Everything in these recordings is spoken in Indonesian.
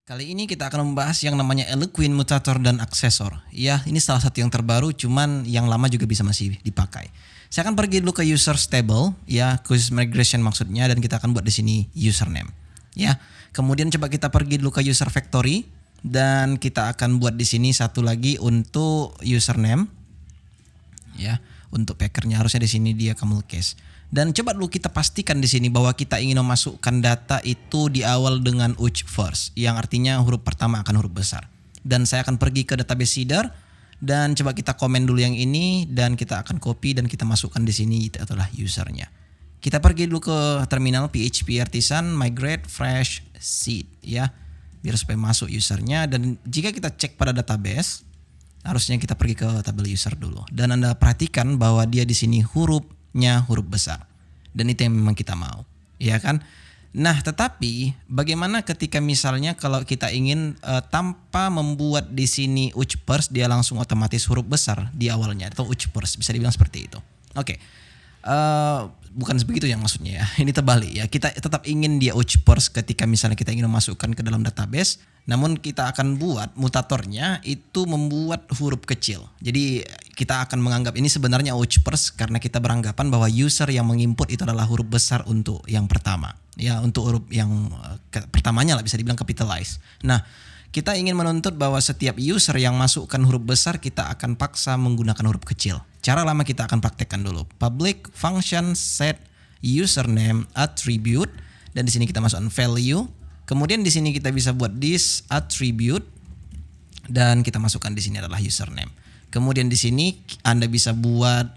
Kali ini kita akan membahas yang namanya Eloquent Mutator dan Aksesor. Ya, ini salah satu yang terbaru, cuman yang lama juga bisa masih dipakai. Saya akan pergi dulu ke user stable, ya, khusus migration maksudnya, dan kita akan buat di sini username. Ya, kemudian coba kita pergi dulu ke user factory, dan kita akan buat di sini satu lagi untuk username. Ya, untuk packernya harusnya di sini dia camel case. Dan coba dulu kita pastikan di sini bahwa kita ingin memasukkan data itu di awal dengan UH first, yang artinya huruf pertama akan huruf besar. Dan saya akan pergi ke database seeder dan coba kita komen dulu yang ini dan kita akan copy dan kita masukkan di sini itu adalah usernya. Kita pergi dulu ke terminal PHP Artisan migrate fresh seed ya, biar supaya masuk usernya. Dan jika kita cek pada database, harusnya kita pergi ke tabel user dulu. Dan Anda perhatikan bahwa dia di sini hurufnya huruf besar. Dan itu yang memang kita mau, ya kan? Nah, tetapi bagaimana ketika misalnya kalau kita ingin tanpa membuat di sini UH first dia langsung otomatis huruf besar di awalnya atau UH first, bisa dibilang seperti itu. Oke. Bukan begitu yang maksudnya ya. Ini terbalik ya. Kita tetap ingin dia UH first ketika misalnya kita ingin memasukkan ke dalam database, namun kita akan buat mutatornya itu membuat huruf kecil. Jadi kita akan menganggap ini sebenarnya UH first karena kita beranggapan bahwa user yang menginput itu adalah huruf besar untuk yang pertama. Ya, untuk huruf yang pertamanya lah bisa dibilang capitalize. Nah, kita ingin menuntut bahwa setiap user yang masukkan huruf besar kita akan paksa menggunakan huruf kecil. Cara lama kita akan praktekkan dulu. Public function set username attribute, dan di sini kita masukkan value. Kemudian di sini kita bisa buat this attribute dan kita masukkan di sini adalah username. Kemudian di sini Anda bisa buat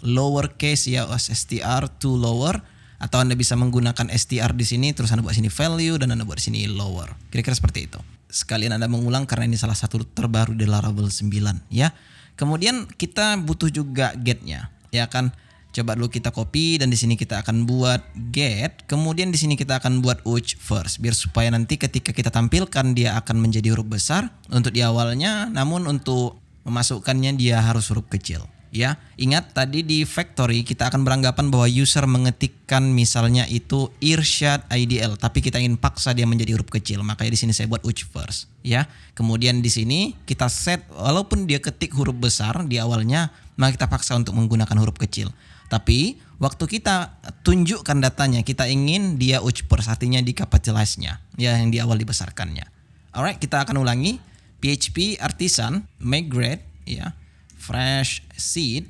lowercase ya, str to lower, atau Anda bisa menggunakan str di sini terus Anda buat sini value dan Anda buat di sini lower. Kira-kira seperti itu. Sekalian Anda mengulang karena ini salah satu terbaru di Laravel 9 ya. Kemudian kita butuh juga get-nya, ya kan? Coba dulu kita copy dan di sini kita akan buat get. Kemudian di sini kita akan buat UH first biar supaya nanti ketika kita tampilkan dia akan menjadi huruf besar untuk di awalnya, namun untuk memasukkannya dia harus huruf kecil. Ya, ingat tadi di factory kita akan beranggapan bahwa user mengetikkan misalnya itu Irsyad IDL, tapi kita ingin paksa dia menjadi huruf kecil, makanya di sini saya buat UH first. Ya, kemudian di sini kita set walaupun dia ketik huruf besar di awalnya, maka kita paksa untuk menggunakan huruf kecil. Tapi waktu kita tunjukkan datanya, kita ingin dia UH first, artinya di capitalize-nya, ya yang di awal dibesarkannya. Alright, kita akan ulangi. PHP Artisan migrate ya. Fresh seed,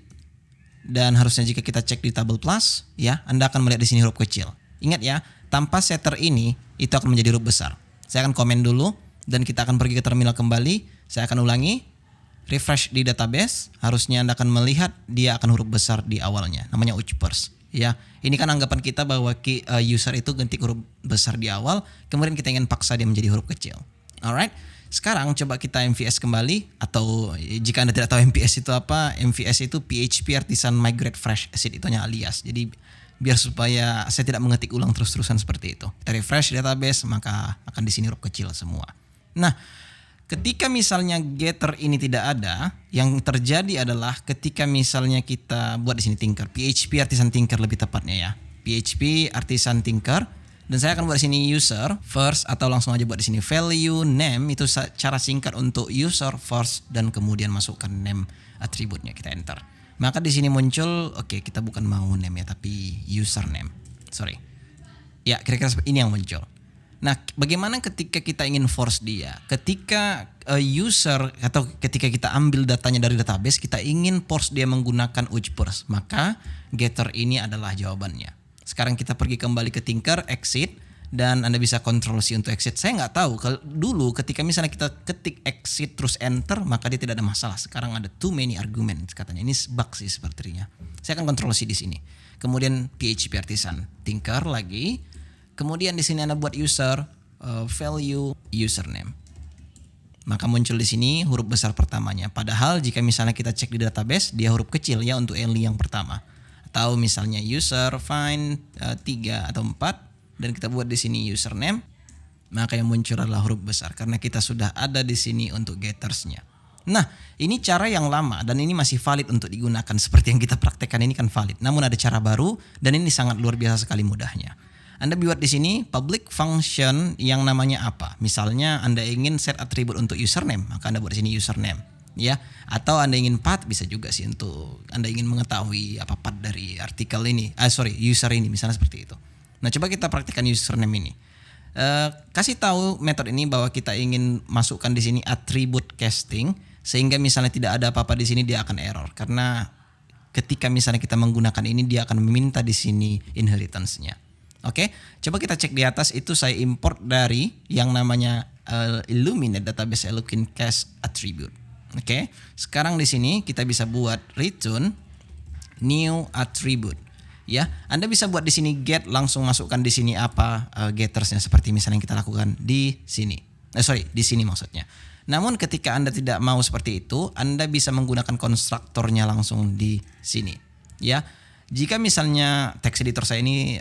dan harusnya jika kita cek di tabel plus ya, Anda akan melihat di sini huruf kecil. Ingat ya, tanpa setter ini itu akan menjadi huruf besar. Saya akan komen dulu dan kita akan pergi ke terminal kembali. Saya akan ulangi, refresh di database, harusnya Anda akan melihat dia akan huruf besar di awalnya, namanya UH first. Ya, ini kan anggapan kita bahwa user itu ganti huruf besar di awal, kemudian kita ingin paksa dia menjadi huruf kecil. Alright. Sekarang coba kita MVS kembali, atau jika Anda tidak tahu MVS itu apa, MVS itu PHP Artisan Migrate Fresh Seed, itu hanya alias. Jadi biar supaya saya tidak mengetik ulang terus-terusan seperti itu. Kita refresh database, maka akan di sini huruf kecil semua. Nah, ketika misalnya getter ini tidak ada, yang terjadi adalah ketika misalnya kita buat di sini tinker, PHP Artisan Tinker lebih tepatnya ya. PHP Artisan Tinker. Dan saya akan buat di sini user first, atau langsung aja buat di sini value name, itu cara singkat untuk user first, dan kemudian masukkan name atributnya, kita enter. Maka di sini muncul, oke, kita bukan mau name ya, tapi username. Sorry. Ya, kira-kira ini yang muncul. Nah, bagaimana ketika kita ingin force dia? Ketika user atau ketika kita ambil datanya dari database, kita ingin force dia menggunakan UH first, maka getter ini adalah jawabannya. Sekarang kita pergi kembali ke Tinker, exit, dan Anda bisa Ctrl C untuk exit. Saya nggak tahu, kalau dulu ketika misalnya kita ketik exit terus enter, maka dia tidak ada masalah. Sekarang ada too many arguments katanya. Ini bug sih sepertinya. Saya akan Ctrl C di sini. Kemudian PHP Artisan Tinker lagi. Kemudian di sini Anda buat user value username. Maka muncul di sini huruf besar pertamanya. Padahal jika misalnya kita cek di database, dia huruf kecil ya untuk Eli yang pertama. Atau misalnya user find 3 atau 4 dan kita buat di sini username, maka yang muncul adalah huruf besar karena kita sudah ada di sini untuk gettersnya. Nah, ini cara yang lama dan ini masih valid untuk digunakan, seperti yang kita praktekkan ini kan valid. Namun ada cara baru dan ini sangat luar biasa sekali mudahnya. Anda buat di sini public function yang namanya apa. Misalnya Anda ingin set atribut untuk username, maka Anda buat di sini username, ya. Atau Anda ingin path, bisa juga sih untuk Anda ingin mengetahui apa path dari artikel ini. User ini misalnya seperti itu. Nah, coba kita praktikkan username ini. Kasih tahu metode ini bahwa kita ingin masukkan di sini atribut casting, sehingga misalnya tidak ada apa-apa di sini dia akan error, karena ketika misalnya kita menggunakan ini dia akan meminta di sini inheritance-nya. Oke, coba kita cek di atas, itu saya import dari yang namanya Illuminate Database Eloquent Cache Attribute. Oke, sekarang di sini kita bisa buat return new attribute. Ya, Anda bisa buat di sini get, langsung masukkan di sini apa gettersnya seperti misalnya yang kita lakukan di sini. Di sini maksudnya. Namun ketika Anda tidak mau seperti itu, Anda bisa menggunakan konstruktornya langsung di sini. Ya, jika misalnya text editor saya ini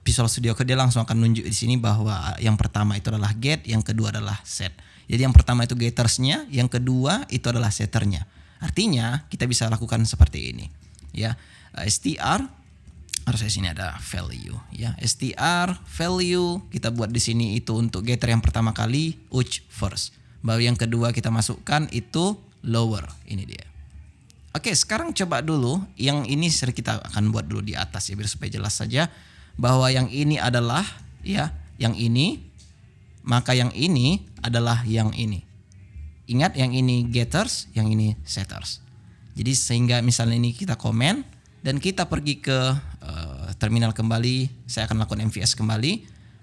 Visual Studio Code, dia langsung akan nunjuk di sini bahwa yang pertama itu adalah get, yang kedua adalah set. Jadi yang pertama itu gettersnya, yang kedua itu adalah setternya. Artinya kita bisa lakukan seperti ini. Ya, str harusnya sini ada value, ya. str value kita buat di sini itu untuk getter yang pertama kali uch first. Baru yang kedua kita masukkan itu lower. Ini dia. Oke, sekarang coba dulu yang ini kita akan buat dulu di atas ya, biar supaya jelas saja bahwa yang ini adalah ya yang ini, maka yang ini adalah yang ini. Ingat, yang ini getters, yang ini setters. Jadi sehingga misalnya ini kita komen dan kita pergi ke terminal kembali, saya akan lakukan MVS kembali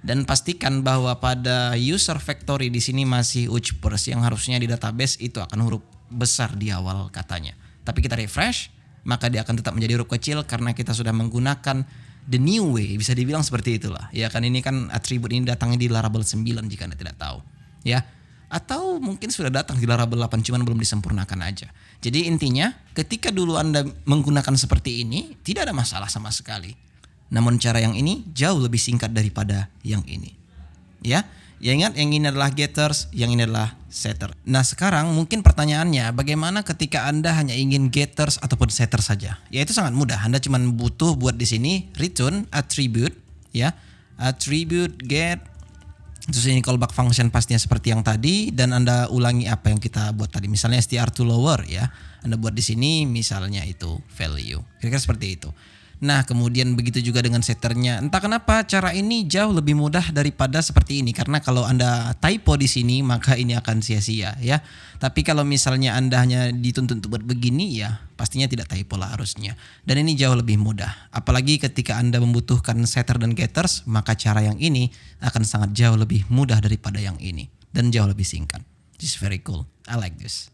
dan pastikan bahwa pada user factory di sini masih uch first, yang harusnya di database itu akan huruf besar di awal katanya. Tapi kita refresh, maka dia akan tetap menjadi huruf kecil karena kita sudah menggunakan the new way, bisa dibilang seperti itulah. Ya kan, ini kan atribut ini datangnya di Laravel 9 jika Anda tidak tahu. Ya. Atau mungkin sudah datang di Laravel 8 cuman belum disempurnakan aja. Jadi intinya ketika dulu Anda menggunakan seperti ini tidak ada masalah sama sekali. Namun cara yang ini jauh lebih singkat daripada yang ini. Ya, ingat yang ini adalah getters, yang ini adalah setter. Nah sekarang mungkin pertanyaannya, bagaimana ketika Anda hanya ingin getters ataupun setter saja? Ya itu sangat mudah. Anda cuma butuh buat di sini return attribute, ya, attribute get. Terus ini callback function pastinya seperti yang tadi, dan Anda ulangi apa yang kita buat tadi. Misalnya str to lower, ya. Anda buat di sini misalnya itu value. Kira-kira seperti itu. Nah, kemudian begitu juga dengan setternya. Entah kenapa cara ini jauh lebih mudah daripada seperti ini, karena kalau Anda typo di sini maka ini akan sia-sia, ya. Tapi kalau misalnya Anda hanya dituntut untuk buat begini, ya pastinya tidak typo lah harusnya. Dan ini jauh lebih mudah. Apalagi ketika Anda membutuhkan setter dan getters, maka cara yang ini akan sangat jauh lebih mudah daripada yang ini dan jauh lebih singkat. This is very cool. I like this.